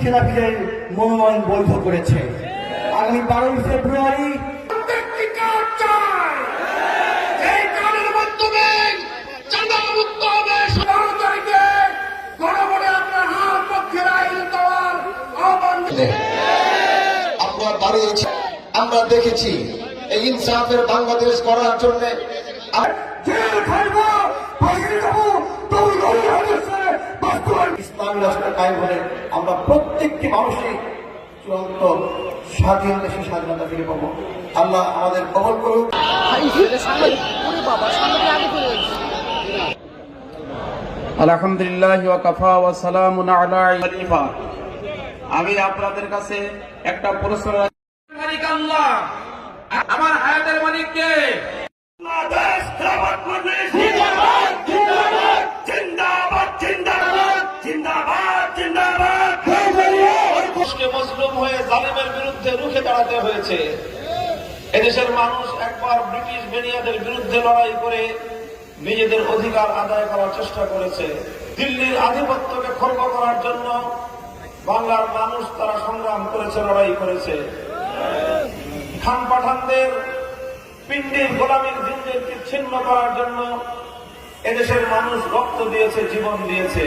খেলাপিদের মনোনয়ন বৈধ করেছে। আগামী 12 ফেব্রুয়ারি আমরা দাঁড়িয়েছি, আমরা দেখেছি এই ইনসাফের বাংলাদেশ গড়ার জন্য ইসলামী রাষ্ট্র কায়েম হলে আমরা প্রত্যেকটি মানুষই চূড়ান্ত স্বাধীন দেশের স্বাধীনতা ফিরে পাবো। আল্লাহ আমাদের কবল করুক। আলহামদুলিল্লাহ ওয়া কাফা ওয়া সালামুন আলা খলিফা। আমি আপনাদের কাছে একটা প্রশ্ন, মালিক আল্লাহ, আমার হায়াতের মালিক কে? বাংলাদেশ খেলাফত মজলিস জিন্দাবাদ জিন্দাবাদ জিন্দাবাদ জিন্দাবাদ জিন্দাবাদ জিন্দাবাদ। দেশকে মজলুম হয়ে জালিমের বিরুদ্ধে রুখে দাঁড়াতে হয়েছে। এদেশের মানুষ একবার ব্রিটিশ বেনিয়াদের বিরুদ্ধে লড়াই করে নিজেদের অধিকার আদায় করার চেষ্টা করেছে। দিল্লির আধিপত্যকে খর্ব করার জন্য বাংলার মানুষ তারা সংগ্রাম করেছে, লড়াই করেছে। খান পাঠানদের পিণ্ডির গোলামীর জিন্দেরকে ছিন্ন করার জন্য এদেশের মানুষ রক্ত দিয়েছে, জীবন দিয়েছে।